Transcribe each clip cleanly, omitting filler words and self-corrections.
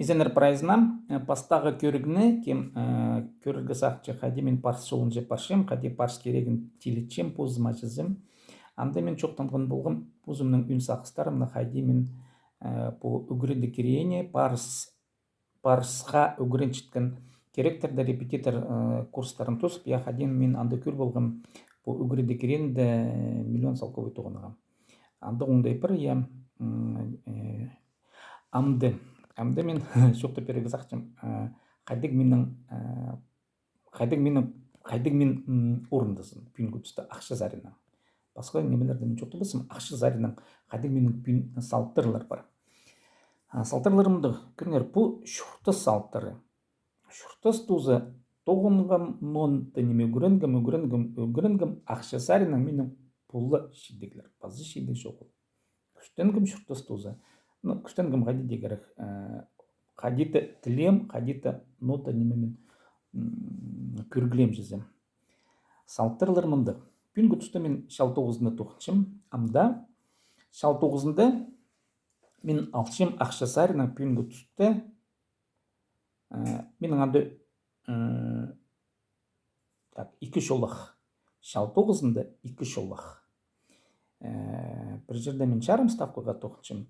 Изенер прайзнам пастағы көрігіне кем көрігі сақчы қади мен парс жолын жеп паршем, қади парс керегін тилетчем, позыма жызым. Анда мен чоқтанғын болғым позымның үн сақыстарымны қади мен по үгірінді керейіне парсқа үгірін чіткен керектерді репетитор курстарын тосып, я қадин мен анда көр болғым по үгірінді керейінді миллион салковый тоғынығам. Анда оңдай бір, я Амды мен шоқты перегі сақчым қайдық мен орындысын пүйінгі түсті ақшы заринан. Басқа немелерді мен шоқты болсым, ақшы заринан қайдық менің пүйін салттырлар бар. Салттырларымды көрінер бұл шұрты салттыры. Шұртыс тұзы тоғынғым, нонты неме үгіренгім ақшы заринан менің пұлы шидегілер. Базы шиде шоқыл. Күштенгім шұртыс тұзы. Күштенгім қади дегерек. Қадиті тілем, қадиті нота немемен көргілем жезем. Салттырлар мұнды. Пүйінгі түсті мен шал тоғызында тоқыншым. Амда шал тоғызында мен алшым ақша сарынан пүйінгі түсті. Менің аңды екі шолақ. Шал тоғызында екі шолақ. Бір жерде мен жарым ставкаға тоқыншым.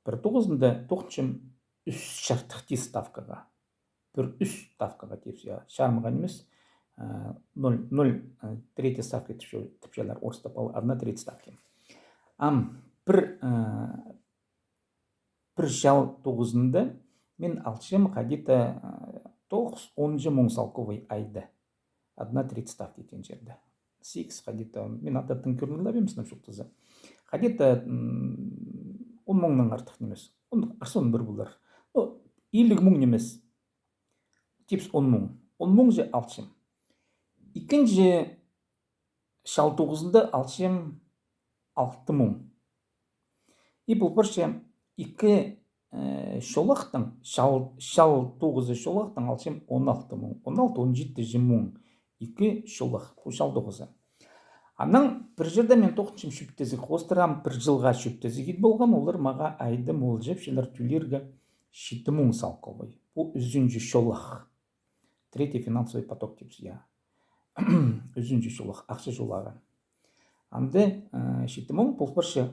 Бір тоғызында тоқыншым үш шартықты ставкаға. Бір үш ставкаға тепсе, шармыға немес 0,3 ставка тіпшелер орыс тапалы 1,3 ставка. Бір шал тоғызында мен алшым қадеті 9-10 мұң салковый айды. 1,3 ставка етін жерді. 8 қадеті, мен аттатын көрінілі бемсініп жоқтызы. Қадеті 10 мұңның артық немес. Арсон бір бұлдар. 50 мұң немес. Тепс 10 мұң. 10 мұң же алшым. Икінже шал тоғызында алшым 6 мұң. И бұл бірше 2 шолақтың, шал тоғызы шолақтың алшым 16 мұң. 16-17 мұң. 2 шолақ. Бұл шал тоғызы. Анның бір жерде мен тоқыншым шүптезі қостырам, бір жылға шүптезі кет болғам, олар маға айды мол жеп, шелер түлерге 7 мұң салқылбай. Бұл үзінжі шолақ. Третий финансовый поток депсі, я. Үзінжі шолақ, ақшы жолағы. Анды 7 мұң, бұл бірші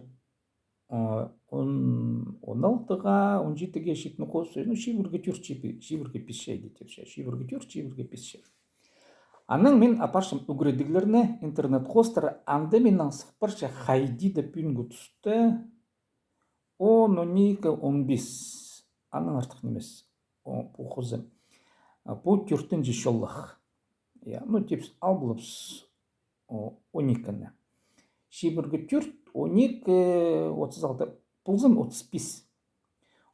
16-ға, 17-ге 7-ні қосы, шивірге 4 шивірге 5 шайды депсі, шивірге 4 шивірге 5 шайды. Анның мен апаршым үгіредігілеріне интернет-қостары анды мен аңсық бірші қайдиді пүйінгі түсті 10-12-15. Анның артық немес. Бұл қозы. Бұл 4-ші шоллақ. Тепс ал бұлыпс 12-ні. Шебіргі 4, 12, 36. Бұлзын 35.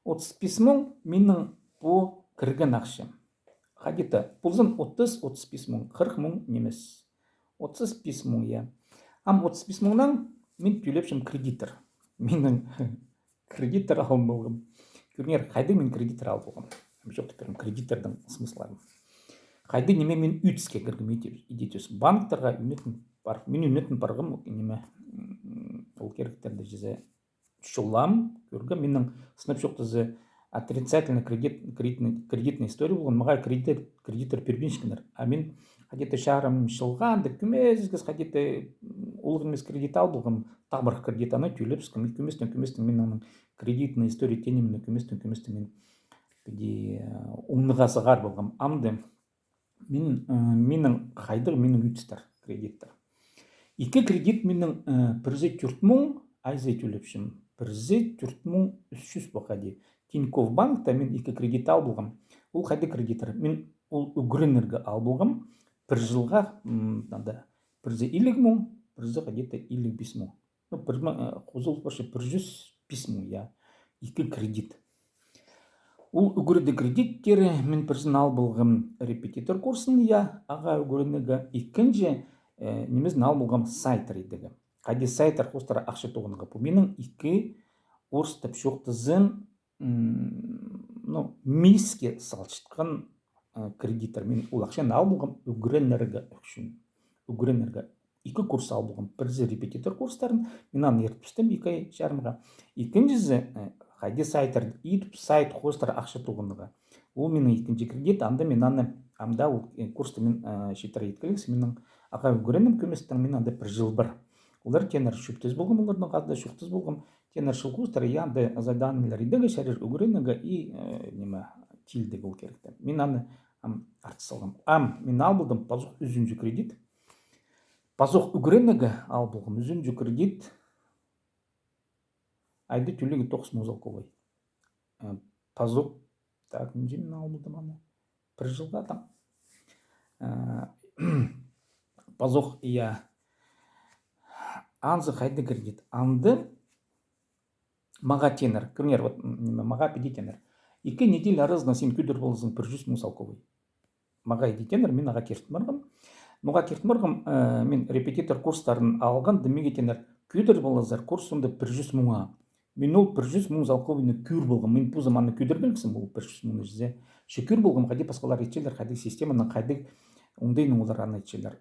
35 мұң менің бұл кірген ақшым. Қадеті, бұлзын 30-35 мұң, 40 мұң немес. 35 мұң, я. 35 мұңнан мен төлепшім кредитор. Менің кредитор алым болғым. Көрінер, қайды мен кредитор алып болғым. Жоқты көрім, кредитордың смысларым. Қайды неме мен үйтіске кіргім едетес. Банктарға үнетін бар. Мен үнетін барғым, неме ол керектерді жезе шолам. Көргі, менің сынып жоқтызы отрицательный кредитный история болған, маған кредитор пербеншкінер. А мен қадеті шағырым шылғанды, күмезгіз қадеті олғымыз кредит ал болғым, тағбыр кредитаны түйіліпсім, күместің мен оның кредитный история тенемін, күместің мен оңныға сығар болғым. Амды менің қайдығы менің үйтістер кредиттер. 2 кредит менің бірзе 4 мұң айзай түйіліпшім. Бірзе 4 мұң 300 бақади. Тинькофф банкта мен 2 кредит ал болғым. Ол қайды кредитор? Мен ол үгірінерге ал болғым. Бір жылға бірзе 50 мұң, бірзе қадеті 55 мұң. Қозыл башы 105 мұң, я. 2 кредит. Ол үгірді кредиттері мен бірзін ал болғым репетитор курсын, я. Аға үгірінеге екінші немезін ал болғым сайтыр едігі. Қайды сайтыр қостары ақшы тоғынығы. Бұл менің 2 орыс тәп шоқтызын миске салшытқан кредитор. Мен ол ақшаны ал болғым үгірінерге үшін. Үгірінерге 2 курс ал болғым. Бірзі репетитор курстарын, мен аны ертпістім 2 ай жарымға. Екіншізі хайди сайтер ит сайт хостер ақша туғындығы. Ол менің екінші кредит, анда мен амда ол курсты мен шетер еткіліксі менің аға өгіренім көместің мен анда бір жыл бір. Олар тенер шүптіз болғым, олардың қадда шүптіз болғым, тенер шылқустар, янды заданилар идегі шәрір өгіренігі и неме тилдегі ол керекті. Мен аны арты салғым. Мен ал болдым пазуқ үзінжі кредит. Пазуқ өгіренігі ал болғым үзінжі кредит. Айды түлігі 9 музалковой. Пазуқ, так, мен ал болдым аны. Бір жылға там. Пазуқ, иә. Анзы қайды кредит. Анды маға тенер. Кірнер, вот маға педи тенер. 2 недель арызына сен күдір болызың 100 музалковой. Маға еді тенер, мен аға кертім барғым. Мұға кертім барғым, мен репетитор курстарын алған, демеге тенер күдір болызар курсында 100 мұңа. Мен ол 100 музалковыны күр болғым. Мен бұл заманны күдір білгісім, ол 100 мұңы жүзе. Шүкір болғым, қайды пасқалар етчелер, қайды системаның, қайды оңдайның олар аны етчелер,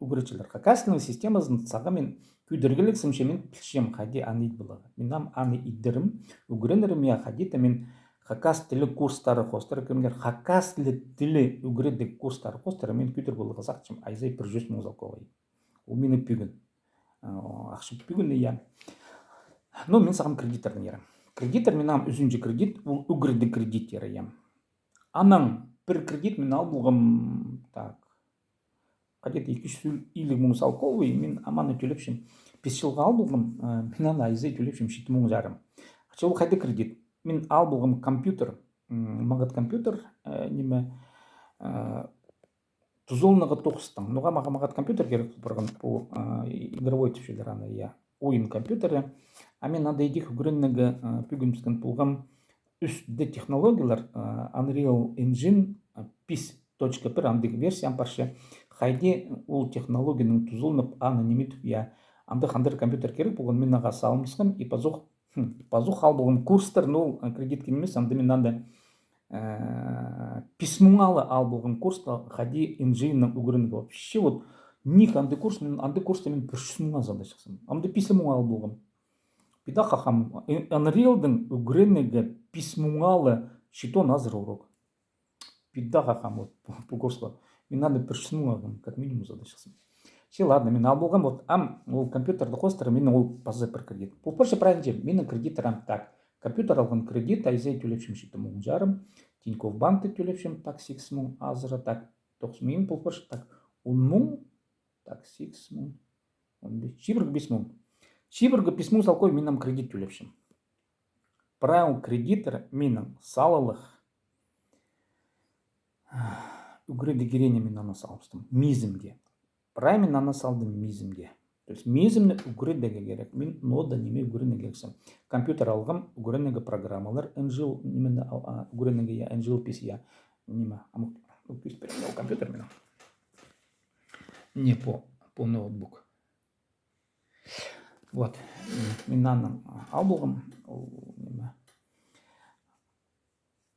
үгіретчелер. Қақасының системасын саға мен күдіргіліксім ше мен пілшем қайды аны ет бұлығы. Мен аны иддірім, үгіренерім я қадита мен хакас тілі курстары қостары көмгер, хакас тілі үгіредік курстары қостары мен күдір болығы сақчым айзай 100 музалковой. Ол мені пүгін. Ақшы пүгін я. Но мен сағым кредитордың ерім. Кредитор мен үзінжі кредит, ол үгіредік кредит ерім. Анаң бір кредит мен ал болғым, так, қадеті 200 музалковой, мен аманы төлепшім 5 жылға ал болғым, мен аны айзай төлепшім 7 мың жарым. Ол қайды кредит? Мен ал болғым компьютер, мағыт компьютер, неме, тұзолынығы 9-тың. Нұға мағыт компьютер керек бұрғын, бұл игровой түшелер аны, я, ойын компьютері. Мен ада едік үгіріннігі пүгімскен болғым, үстіде технологиялар Unreal Engine 5.1 андық версиян паршы. Қайды ол технологияның тұзылынып аны неметіп, я, анда қандыр компьютер керек болған мен аға салымысқым, и пазуқ ал болғым курстар, ол кредит кенемес, анда мен анда письмуңалы ал болғым курста қайды engine-ның үгірінігі болып. Ше вот, ник анда курста мен 100 мыңа зады шықсым. Анда письмуңалы болғым. Бида қақам, Unreal-дің үгірінігі письмуңалы шитон азыр урок. Бида қақам, бұл курсқа. Мен анда 100 мыңа как минимум зады шықсым. Ше, ладно, мен ал болғам, вот, ол компьютерді қостары, мен ол пазы бір кредит. Бұл përші правильно жем, менің кредиторам так. Компьютер алған кредит, айзай төлепшім 7 мың жарым, Тинькофф банкты төлепшім, так, 6 мың азыра, так, 9 мың, бұл përші, так, 10 мың, так, 6 мың, 5 мың. Шибіргі 5 мың салқой менің кредит төлепшім. Правил кредитор менің салылық үгіреді керене мен ана салыстым, мизімге. Правильно ана салдым мизімге. То есть мизімні үгіредігі керек. Мен нода неме үгірені керексім. Компьютер алғым, үгіренегі программалар, үгіренегі я, NGL-пес я, неме, компьютер менің. Не по ноутбук. Вот, мен аны ал болғым,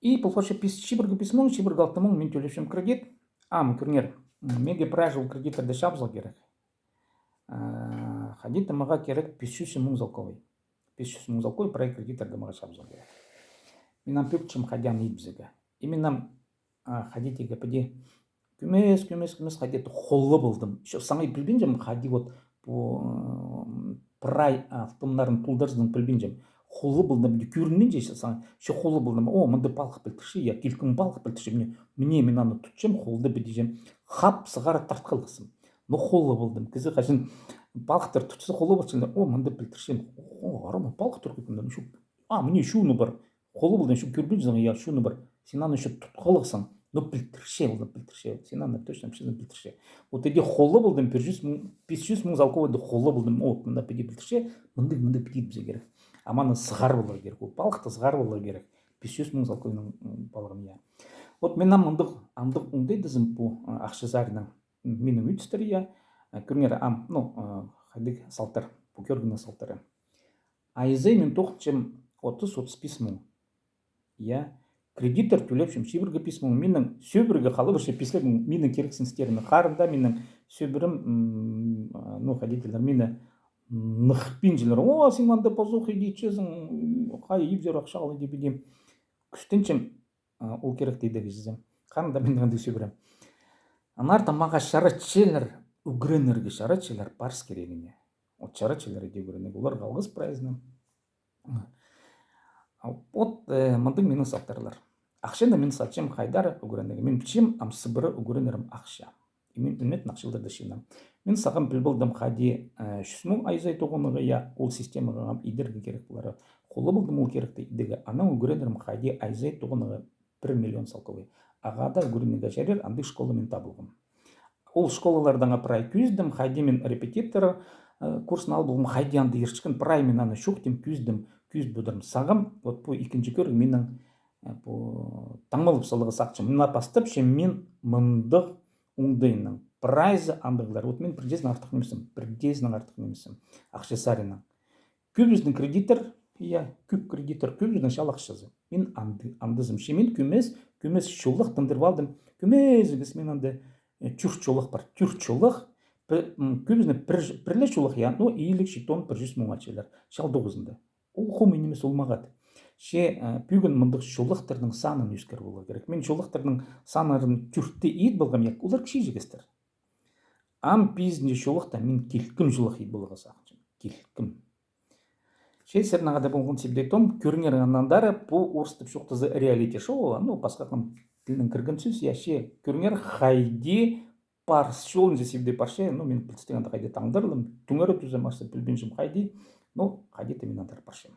и полфашы шибіргі 5 мың, шибіргі 6 мың мен төлешім кредит. Көрнер, меге прайжыл кредиторды шабзал керек. Хадита маға керек 500 мың залковой. 500 мың залковой проект кредиторды маға шабзал керек. Менам пөкчім хадян ибзігі. И менам хадитеге піде күмес хадеті қолы болдым. Саңай білбенжем хади вот прай автомнарын тулдарзының білбенжем. Қолы болдым, көрінен жейсі саңай. Ше қолы болдым, мұнды балық білтірші, я келкін балық білтірші. Мен аны тұтшым, қолды бідежем. Хап сығары тартқылғысым. Но қолы болдым. Кізі қашын балықтар тұтсы қолы болдым. Мұнды білтірші. Арама балық тұрқытымдан. Мне шуны бар. Қолы болдым, шу көрбен я шуны бар. Сен аны шу тұтқылғысың. Но білтірше болдым, білтірше. Сен аны точно білтірше. Вот еде қолы болдым, 500 мың залковайды қолы болдым. Мұнда педе білтірше, мұнды педе бізе керек. Аманы сығар болар керек. Балықты сығар болар керек. 500 мың залковының балығын я. Вот мен андық оңдайды зым бұл ақшызарының менің үйтістері я. Көрнері қайдық салтар, бұл көргіні салтары. Айзай мен тоқтычым 30-35 мың. Я кредитор төлепшім шебіргі 5 мың. Менің сөбіргі қалы бірше 5 мың. Менің керексін істерімі қарында менің сөбірім, қадетелер мені нықпен жылар. О, сен манда позухи дейчесің, қай еп жер ақшағалы деп едем. Күштенчем ол керек дейді кездем. Қанда мен дегенде сөйбірем. Анар тамаға шарачелер, үгренерге шарачелер парс керегіне. От шарачелер де үгренеге. Олар қалғыз праздным. Вот мандың менің сақтарлар. Ақшында мен сатчым қайдар үгренеге. Мен пішем амсыбыры үгренерім ақша. Мен үмет нақшылдарды шынам. Мен саған білбілдім қади шүсму айзай тоғыныға я ол системаға ғам идерге керек болары. Қолы білдім ол керекті идеге. Анан үгренерім қади айзай тоғыныға 1 миллион салқылы. Ағада үгренеге жарер, андық школы мен табылғым. Ол школалардан апырай күздім, қайди мен репетитор курсын албылғым, қайди анды ершікін пырай мен аны шуқтым, күздім, күз бұдырым. Сағым, вот бұл екінші көр менің таңмалып салығы сақчым. Мен апастып, мен мындық уңдайының прайзы андығылар. Вот мен бірдезін артық немесім. Ақшесарының. Көбіздің кредитор, көп кредитор, көбіздің шал ақшазы. Мен андызым. Мен көмес шолық тындырып алдым. Көмезігіз мен анды түрк чолық бар. Түрк чолық, көбіздің бірлі чолық, но иілік шетон 100 мың ачылар. Шал 9-ында. Ол қомын немес олмағады. Бүгін мұндық жолықтардың санын өскер болу керек. Мен жолықтардың санарын түртті ет болғам ек, олар кіші жегістер. Ам пизінде жолықта мен келкім жолық ет болуға сақчым. Келкім. Сәрнағада болған себдетом, көріңер ғаннандары бұл орыстып шоқтызы реалити шоу, басқа тілінің кіргін сөз, көріңер қайде парс шолын жесебде парше, мен пілістегенді қайде таңдырылым, түңірі түзем арсы білбеншім қайде, қайде темен андар паршем.